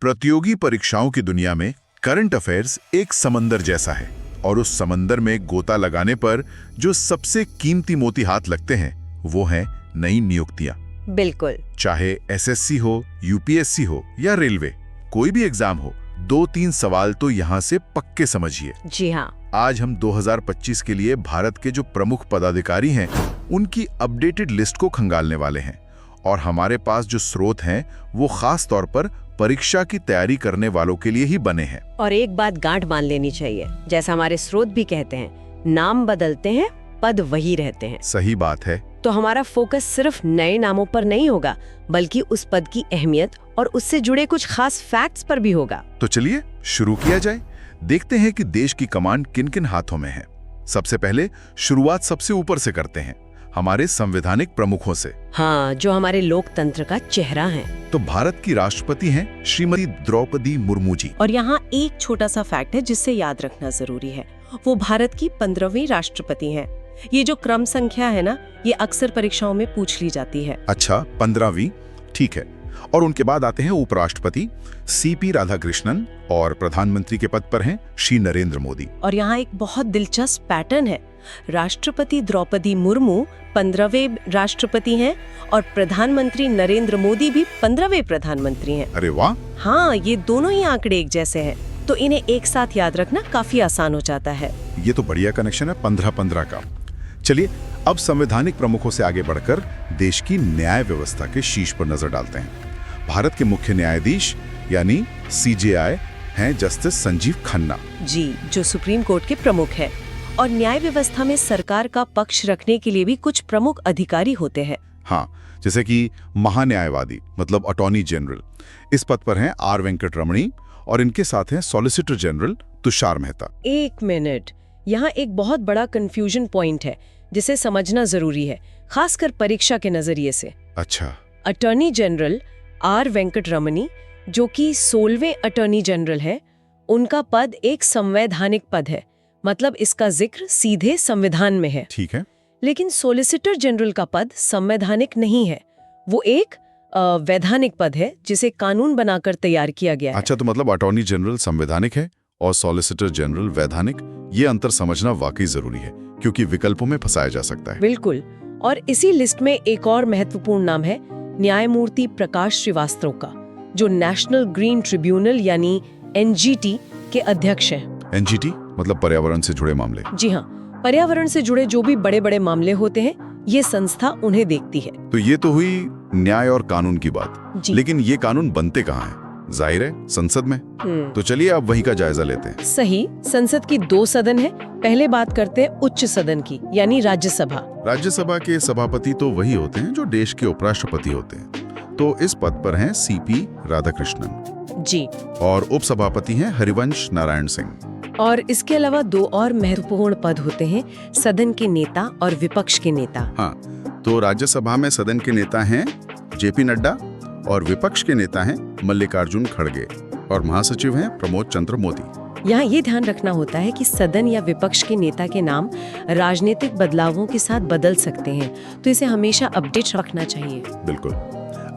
प्रतियोगी परीक्षाओं की दुनिया में करंट अफेयर्स एक समंदर जैसा है और उस समंदर में गोता लगाने पर जो सबसे कीमती मोती हाथ लगते हैं वो है नई नियुक्तियां। बिल्कुल। चाहे एसएससी हो, यूपीएससी हो या रेलवे, कोई भी एग्जाम हो, 2-3 सवाल तो यहाँ से पक्के समझिए। जी हाँ। आज हम 2025 के लिए भारत के जो प्रमुख पदाधिकारी हैं उनकी अपडेटेड लिस्ट को खंगालने वाले हैं और हमारे पास जो स्रोत हैं वो खास तौर पर परीक्षा की तैयारी करने वालों के लिए ही बने हैं। और एक बात गांठ बांध लेनी चाहिए, जैसा हमारे स्रोत भी कहते हैं, नाम बदलते हैं, पद वही रहते हैं। सही बात है। तो हमारा फोकस सिर्फ नए नामों पर नहीं होगा, बल्कि उस पद की अहमियत और उससे जुड़े कुछ खास फैक्ट्स पर भी होगा। तो चलिए शुरू किया जाए। देखते हैं कि देश की कमांड किन किन हाथों में है। सबसे पहले शुरुआत सबसे ऊपर से करते हैं, हमारे संवैधानिक प्रमुखों से। हाँ, जो हमारे लोकतंत्र का चेहरा हैं। तो भारत की राष्ट्रपति हैं श्रीमती द्रौपदी मुर्मू जी। और यहाँ एक छोटा सा फैक्ट है जिससे याद रखना जरूरी है, वो भारत की 15वीं राष्ट्रपति हैं। ये जो क्रम संख्या है ना, ये अक्सर परीक्षाओं में पूछ ली जाती है। अच्छा, 15वीं, ठीक है। और उनके बाद आते हैं उपराष्ट्रपति सीपी राधाकृष्णन और प्रधानमंत्री के पद पर हैं श्री नरेंद्र मोदी। और यहाँ एक बहुत दिलचस्प पैटर्न है, राष्ट्रपति द्रौपदी मुर्मू 15वें राष्ट्रपति हैं और प्रधानमंत्री नरेंद्र मोदी भी 15वें प्रधानमंत्री हैं। अरे वाह। हाँ, ये दोनों ही आंकड़े एक जैसे हैं, तो इन्हें एक साथ याद रखना काफी आसान हो जाता है। ये तो बढ़िया कनेक्शन है 15-15 का। चलिए अब संवैधानिक प्रमुखों से आगे बढ़कर देश की न्याय व्यवस्था के शीर्ष पर नजर डालते हैं। भारत के मुख्य न्यायाधीश यानी सीजेआई हैं जस्टिस संजीव खन्ना जी, जो सुप्रीम कोर्ट के प्रमुख हैं। और न्याय व्यवस्था में सरकार का पक्ष रखने के लिए भी कुछ प्रमुख अधिकारी होते हैं। हाँ, जैसे कि महान्यायवादी मतलब अटॉर्नी जनरल, इस पद पर हैं आर वेंकट रमणी और इनके साथ हैं सॉलिसिटर जनरल तुषार मेहता। एक मिनट, यहाँ एक बहुत बड़ा कंफ्यूजन पॉइंट है जिसे समझना जरूरी है, खासकर परीक्षा के नजरिए से। अच्छा। अटॉर्नी जनरल आर वेंकट रमणी, जो कि 16वें अटॉर्नी जनरल है, उनका पद एक संवैधानिक पद है, मतलब इसका जिक्र सीधे संविधान में है। ठीक है। लेकिन सॉलिसिटर जनरल का पद संवैधानिक नहीं है, वो एक वैधानिक पद है जिसे कानून बनाकर तैयार किया गया है। अच्छा, तो मतलब अटॉर्नी जनरल संवैधानिक है और सॉलिसिटर जनरल वैधानिक। ये अंतर समझना वाकई जरूरी है क्योंकि विकल्पों में फंसाया जा सकता है। बिल्कुल। और इसी लिस्ट में एक और महत्वपूर्ण नाम है न्यायमूर्ति प्रकाश श्रीवास्तव का, जो नेशनल ग्रीन ट्रिब्यूनल यानी एनजीटी के अध्यक्ष हैं। एनजीटी मतलब पर्यावरण से जुड़े मामले। जी हाँ, पर्यावरण से जुड़े जो भी बड़े बड़े मामले होते हैं, ये संस्था उन्हें देखती है। तो ये तो हुई न्याय और कानून की बात, लेकिन ये कानून बनते कहाँ हैं? जाहिर है संसद में। तो चलिए अब वही का जायजा लेते हैं। सही। संसद की 2 सदन है। पहले बात करते हैं उच्च सदन की, यानी राज्यसभा। राज्यसभा के सभापति तो वही होते हैं जो देश के उपराष्ट्रपति होते हैं। तो इस पद पर हैं सीपी राधाकृष्णन जी, और उपसभापति हैं हरिवंश नारायण सिंह। और इसके अलावा 2 और महत्वपूर्ण पद होते हैं, सदन के नेता और विपक्ष के नेता। हाँ, तो राज्यसभा में सदन के नेता हैं जेपी नड्डा और विपक्ष के नेता हैं मल्लिकार्जुन खड़गे और महासचिव हैं प्रमोद चंद्र मोदी। यहाँ ये ध्यान रखना होता है कि सदन या विपक्ष के नेता के नाम राजनीतिक बदलावों के साथ बदल सकते हैं, तो इसे हमेशा अपडेट रखना चाहिए। बिल्कुल।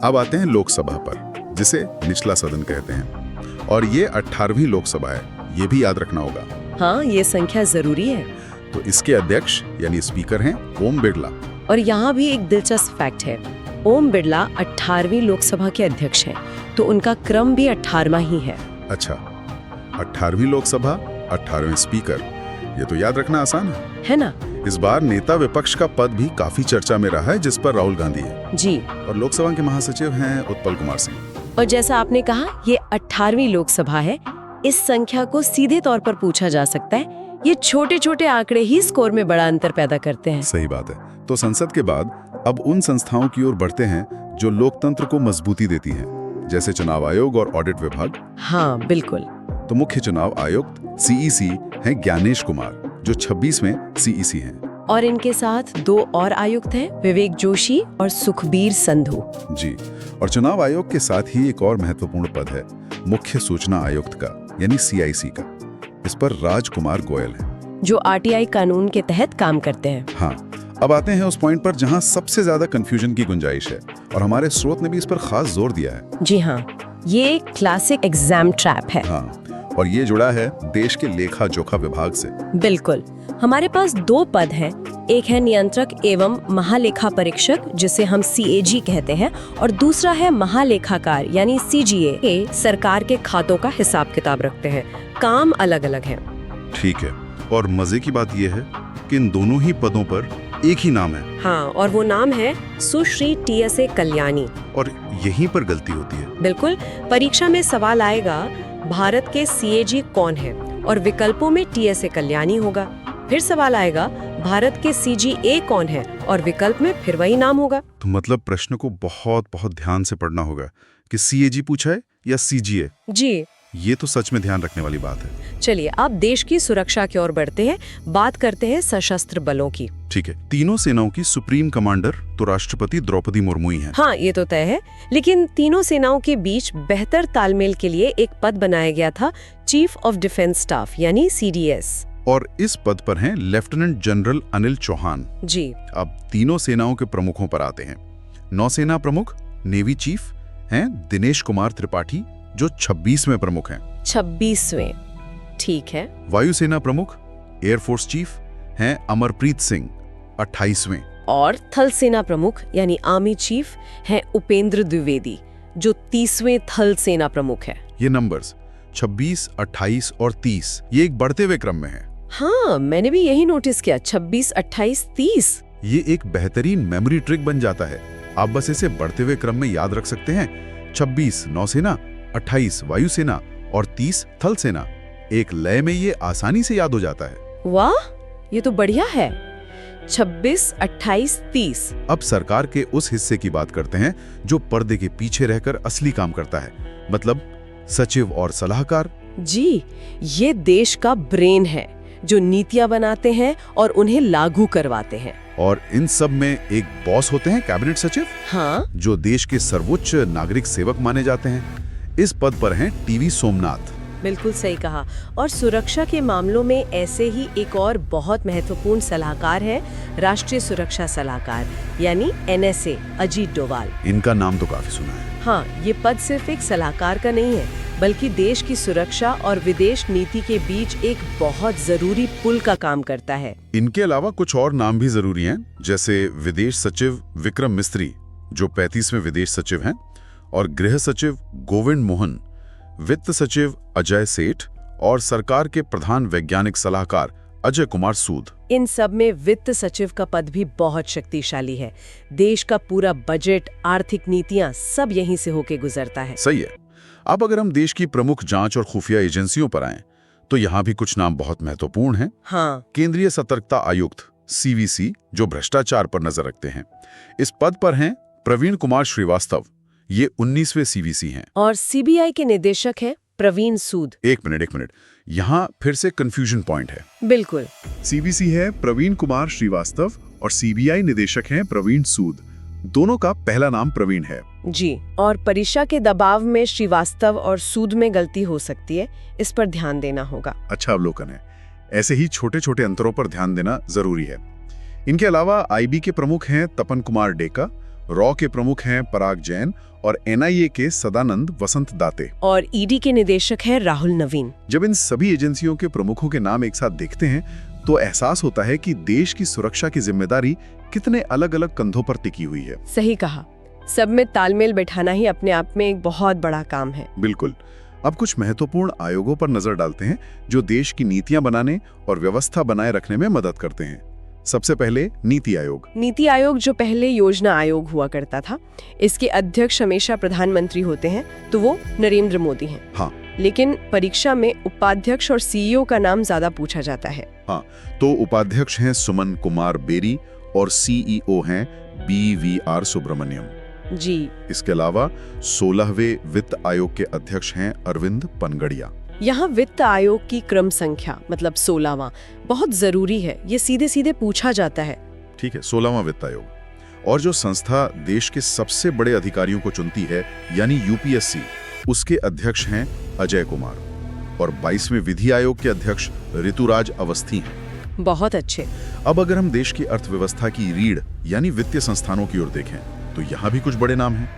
अब आते हैं लोकसभा पर, जिसे निचला सदन कहते हैं, और ये 18वीं लोकसभा है, ये भी याद रखना होगा। हाँ, ये संख्या जरूरी है। तो इसके अध्यक्ष यानी स्पीकर हैं ओम बिरला। और यहाँ भी एक दिलचस्प फैक्ट है, ओम बिरला 18वीं लोकसभा के अध्यक्ष हैं, तो उनका क्रम भी 18वां ही है। अच्छा, 18वीं लोकसभा, 18वें स्पीकर, ये तो याद रखना आसान है ना? इस बार नेता विपक्ष का पद भी काफी चर्चा में रहा है, जिस पर राहुल गांधी है जी, और लोकसभा के महासचिव हैं उत्पल कुमार सिंह। और जैसा आपने कहा, ये 18वीं लोकसभा है। इस संख्या को सीधे तौर पर पूछा जा सकता है, ये छोटे छोटे आंकड़े ही स्कोर में बड़ा अंतर पैदा करते हैं। सही बात है। तो संसद के बाद अब उन संस्थाओं की ओर बढ़ते हैं जो लोकतंत्र को मजबूती देती हैं, जैसे चुनाव आयोग और ऑडिट विभाग। हाँ बिल्कुल। तो मुख्य चुनाव आयुक्त सीईसी हैं ज्ञानेश कुमार, जो 26वें सीईसी हैं। और इनके साथ 2 और आयुक्त हैं, विवेक जोशी और सुखबीर संधू। जी। और चुनाव आयोग के साथ ही एक और महत्वपूर्ण पद है मुख्य सूचना आयुक्त का, यानी सीआईसी का। इस पर राजकुमार गोयल है, जो आरटीआई कानून के तहत काम करते हैं। हाँ, अब आते हैं उस पॉइंट पर जहां सबसे ज्यादा कंफ्यूजन की गुंजाइश है और हमारे स्रोत ने भी इस पर खास जोर दिया है। जी हाँ, ये एक क्लासिक एग्जाम ट्रैप है। हाँ, और ये जुड़ा है देश के लेखा जोखा विभाग से। बिल्कुल। हमारे पास 2 पद हैं, एक है नियंत्रक एवं महालेखा परीक्षक जिसे हम CAG कहते हैं, और दूसरा है महालेखाकार यानी CGA। ये सरकार के खातों का हिसाब किताब रखते हैं, काम अलग अलग है। ठीक है, और मजे की बात यह है कि इन दोनों ही पदों पर एक ही नाम है। हाँ, और वो नाम है सुश्री TSA कल्याणी। और यहीं पर गलती होती है। बिल्कुल, परीक्षा में सवाल आएगा भारत के CAG कौन है, और विकल्पों में TSA कल्याणी होगा। फिर सवाल आएगा भारत के CGA कौन है, और विकल्प में फिर वही नाम होगा। तो मतलब प्रश्न को बहुत बहुत ध्यान से पढ़ना होगा कि CAG पूछा है या CGA। जी, ये तो सच में ध्यान रखने वाली बात है। चलिए अब देश की सुरक्षा की ओर बढ़ते हैं, बात करते हैं सशस्त्र बलों की। ठीक है, तीनों सेनाओं की सुप्रीम कमांडर तो राष्ट्रपति द्रौपदी मुर्मू ही हैं। हाँ, ये तो तय है, लेकिन तीनों सेनाओं के बीच बेहतर तालमेल के लिए एक पद बनाया गया था, चीफ ऑफ डिफेंस स्टाफ यानी CDS। और इस पद पर हैं लेफ्टिनेंट जनरल अनिल चौहान। जी, अब तीनों सेनाओं के प्रमुखों पर आते हैं। नौसेना प्रमुख नेवी चीफ हैं दिनेश कुमार त्रिपाठी, जो 26वें प्रमुख हैं। 26वें, ठीक है। वायुसेना प्रमुख एयरफोर्स चीफ हैं अमरप्रीत सिंह, 28वें। और थल सेना प्रमुख यानी आर्मी चीफ हैं उपेंद्र द्विवेदी, जो 30वें थल सेना प्रमुख है। ये नंबर्स 26, 28 और 30 ये एक बढ़ते हुए क्रम में है। हाँ, मैंने भी यही नोटिस किया, 26, 28, 30। ये एक बेहतरीन मेमोरी ट्रिक बन जाता है। आप बस इसे बढ़ते हुए क्रम में याद रख सकते हैं। 26 नौसेना, 28 वायुसेना और 30 थल सेना। एक लय में ये आसानी से याद हो जाता है। वाह, ये तो बढ़िया है। 26, 28, 30। अब सरकार के उस हिस्से की बात करते हैं जो पर्दे के पीछे रहकर असली काम करता है, मतलब सचिव और सलाहकार। जी, ये देश का ब्रेन है, जो नीतियां बनाते हैं और उन्हें लागू करवाते हैं। और इन सब में एक बॉस होते हैं, कैबिनेट सचिव। हाँ, जो देश के सर्वोच्च नागरिक सेवक माने जाते हैं। इस पद पर हैं टीवी सोमनाथ। बिल्कुल सही कहा। और सुरक्षा के मामलों में ऐसे ही एक और बहुत महत्वपूर्ण सलाहकार है, राष्ट्रीय सुरक्षा सलाहकार यानी NSA, अजीत डोभाल। इनका नाम तो काफी सुना है। हाँ, ये पद सिर्फ एक सलाहकार का नहीं है, बल्कि देश की सुरक्षा और विदेश नीति के बीच एक बहुत जरूरी पुल का काम करता है। इनके अलावा कुछ और नाम भी जरूरी हैं, जैसे विदेश सचिव विक्रम मिस्त्री, जो 35वें विदेश सचिव हैं, और गृह सचिव गोविंद मोहन, वित्त सचिव अजय सेठ और सरकार के प्रधान वैज्ञानिक सलाहकार अजय कुमार सूद। इन सब में वित्त सचिव का पद भी बहुत शक्तिशाली है। देश का पूरा बजट, आर्थिक नीतियां सब यहीं से होके गुजरता है। सही है। अब अगर हम देश की प्रमुख जांच और खुफिया एजेंसियों पर आएं, तो यहाँ भी कुछ नाम बहुत महत्वपूर्ण हैं। हाँ, केंद्रीय सतर्कता आयुक्त CVC, जो भ्रष्टाचार पर नजर रखते हैं। इस पद पर हैं प्रवीण कुमार श्रीवास्तव, ये 19वें CVC हैं। और CBI के निदेशक है प्रवीण सूद। एक मिनट, यहाँ फिर से कंफ्यूजन पॉइंट है। बिल्कुल। CVC है प्रवीण कुमार श्रीवास्तव और CBI निदेशक हैं प्रवीण सूद। दोनों का पहला नाम प्रवीण है। जी, और परीक्षा के दबाव में श्रीवास्तव और सूद में गलती हो सकती है, इस पर ध्यान देना होगा। अच्छा अवलोकन है। ऐसे ही छोटे छोटे अंतरों पर ध्यान देना जरूरी है। इनके अलावा IB के प्रमुख हैं तपन कुमार डेका, रॉ के प्रमुख हैं पराग जैन और NIA के सदानंद वसंत दाते। और ED के निदेशक है राहुल नवीन। जब इन सभी एजेंसियों के प्रमुखों के नाम एक साथ देखते हैं, तो एहसास होता है कि देश की सुरक्षा की जिम्मेदारी कितने अलग अलग कंधों पर टिकी हुई है। सही कहा। सब में तालमेल बैठाना ही अपने आप में एक बहुत बड़ा काम है। बिल्कुल। अब कुछ महत्वपूर्ण आयोगों पर नजर डालते हैं, जो देश की नीतियां बनाने और व्यवस्था बनाए रखने में मदद करते हैं। सबसे पहले नीति आयोग। नीति आयोग, जो पहले योजना आयोग हुआ करता था, इसके अध्यक्ष हमेशा प्रधानमंत्री होते हैं, तो वो नरेंद्र मोदी हैं। हाँ, लेकिन परीक्षा में उपाध्यक्ष और CEO का नाम ज्यादा पूछा जाता है। हाँ, तो उपाध्यक्ष हैं सुमन कुमार बेरी और CEO हैं BVR सुब्रमण्यम। जी, इसके अलावा 16वें वित्त आयोग के अध्यक्ष हैं अरविंद पनगड़िया। यहाँ वित्त आयोग की क्रम संख्या मतलब 16वां बहुत जरूरी है, ये सीधे सीधे पूछा जाता है। ठीक है, 16वां वित्त आयोग। और जो संस्था देश के सबसे बड़े अधिकारियों को चुनती है, यानी UPSC, उसके अध्यक्ष हैं अजय कुमार। और 22वें विधि आयोग के अध्यक्ष ऋतुराज अवस्थी हैं। बहुत अच्छे। अब अगर हम देश की अर्थव्यवस्था की रीढ़ यानी वित्तीय संस्थानों की ओर देखें, तो यहाँ भी कुछ बड़े नाम हैं।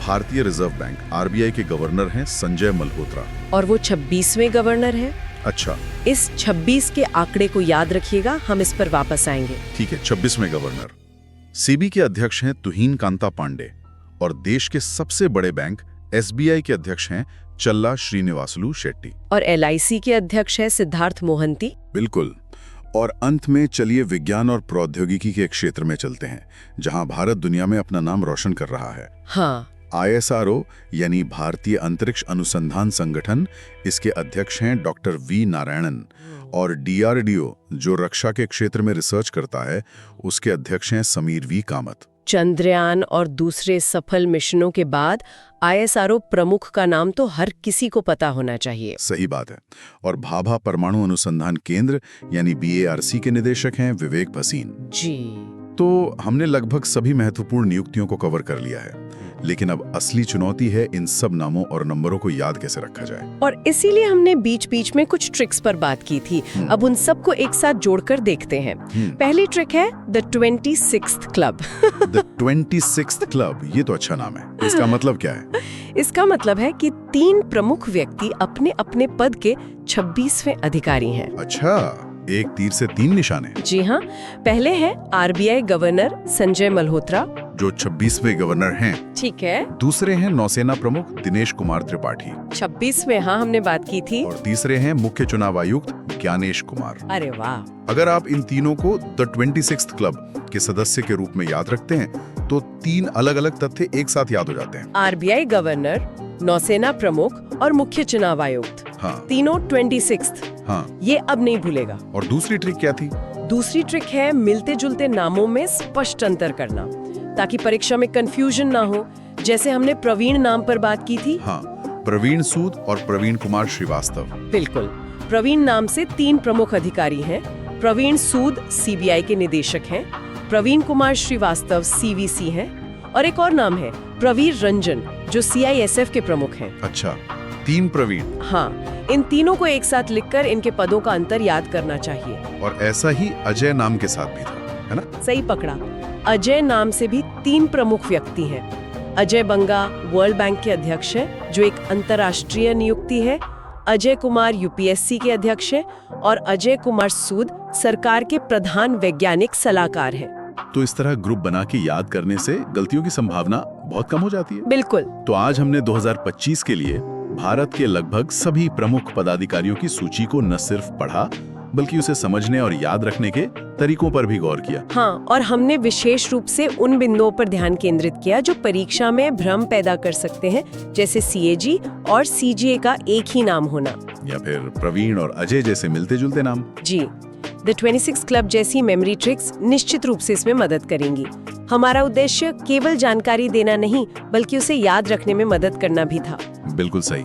भारतीय रिजर्व बैंक आरबीआई के गवर्नर हैं संजय मल्होत्रा। और वो 26वें गवर्नर है। अच्छा, इस 26 के आंकड़े को याद रखिएगा, हम इस पर वापस आएंगे। ठीक है, 26वें गवर्नर। सीबी के अध्यक्ष हैं तुहिन कांता पांडे और देश के सबसे बड़े बैंक एसबीआई के अध्यक्ष हैं चल्ला श्रीनिवासलू शेट्टी। और एलआईसी के अध्यक्ष है सिद्धार्थ मोहंती। बिल्कुल। और अंत में चलिए विज्ञान और प्रौद्योगिकी के क्षेत्र में चलते हैं, जहां भारत दुनिया में अपना नाम रोशन कर रहा है। हाँ, ISRO यानी भारतीय अंतरिक्ष अनुसंधान संगठन, इसके अध्यक्ष हैं डॉक्टर वी नारायणन। और DRDO जो रक्षा के क्षेत्र में रिसर्च करता है, उसके अध्यक्ष हैं समीर वी कामत। चंद्रयान और दूसरे सफल मिशनों के बाद ISRO प्रमुख का नाम तो हर किसी को पता होना चाहिए। सही बात है। और भाभा परमाणु अनुसंधान केंद्र यानी BARC के निदेशक हैं विवेक भसीन जी। तो हमने लगभग सभी महत्वपूर्ण नियुक्तियों को कवर कर लिया है, लेकिन अब असली चुनौती है इन सब नामों और नंबरों को याद कैसे रखा जाए। और इसीलिए हमने बीच बीच में कुछ ट्रिक्स पर बात की थी। अब उन सबको एक साथ जोड़कर देखते हैं। पहली ट्रिक है the 26th club. The 26th club, ये तो अच्छा नाम है। इसका मतलब क्या है? इसका मतलब है कि 3 प्रमुख व्यक्ति अपने अपने पद के 26वें अधिकारी हैं। अच्छा, एक तीर से 3 निशाने। जी हाँ, पहले है आरबीआई गवर्नर संजय मल्होत्रा, जो 26वें गवर्नर हैं। ठीक है। दूसरे हैं नौसेना प्रमुख दिनेश कुमार त्रिपाठी। 26वें, हाँ हमने बात की थी। और तीसरे हैं मुख्य चुनाव आयुक्त ज्ञानेश कुमार। अरे वाह। अगर आप इन तीनों को द 26th क्लब के सदस्य के रूप में याद रखते हैं तो 3 अलग-अलग तथ्य एक साथ याद हो जाते हैं। आरबीआई गवर्नर, नौसेना प्रमुख और मुख्य चुनाव आयुक्त, हाँ। तीनों 26th। हाँ। ये अब नहीं भूलेगा। और दूसरी ट्रिक क्या थी? दूसरी ट्रिक है मिलते जुलते नामों में स्पष्ट अंतर करना, ताकि परीक्षा में कंफ्यूजन ना हो। जैसे हमने प्रवीण नाम पर बात की थी। हाँ, प्रवीण सूद और प्रवीण कुमार श्रीवास्तव। बिल्कुल। प्रवीण नाम से 3 प्रमुख अधिकारी हैं। प्रवीण सूद सीबीआई के निदेशक हैं, प्रवीण कुमार श्रीवास्तव CVC हैं, और एक और नाम है प्रवीर रंजन जो CISF के प्रमुख हैं। अच्छा, 3 प्रवीण। हाँ, इन तीनों को एक साथ लिखकर इनके पदों का अंतर याद करना चाहिए। और ऐसा ही अजय नाम के साथ भी था, है ना? सही पकड़ा। अजय नाम से भी 3 प्रमुख व्यक्ति हैं। अजय बंगा वर्ल्ड बैंक के अध्यक्ष हैं, जो एक अंतर्राष्ट्रीय नियुक्ति है। अजय कुमार UPSC के अध्यक्ष हैं और अजय कुमार सूद सरकार के प्रधान वैज्ञानिक सलाहकार हैं। तो इस तरह ग्रुप बना के याद करने से गलतियों की संभावना बहुत कम हो जाती है। बिल्कुल। तो आज हमने 2025 के लिए भारत के लगभग सभी प्रमुख पदाधिकारियों की सूची को न सिर्फ पढ़ा, बल्कि उसे समझने और याद रखने के तरीकों पर भी गौर किया। हाँ, और हमने विशेष रूप से उन बिंदुओं पर ध्यान केंद्रित किया जो परीक्षा में भ्रम पैदा कर सकते हैं, जैसे CAG और CGA का एक ही नाम होना, या फिर प्रवीण और अजय जैसे मिलते जुलते नाम। जी। द 26 क्लब जैसी मेमोरी ट्रिक्स निश्चित रूप से इसमें मदद करेंगी। हमारा उद्देश्य केवल जानकारी देना नहीं, बल्कि उसे याद रखने में मदद करना भी था। बिल्कुल सही।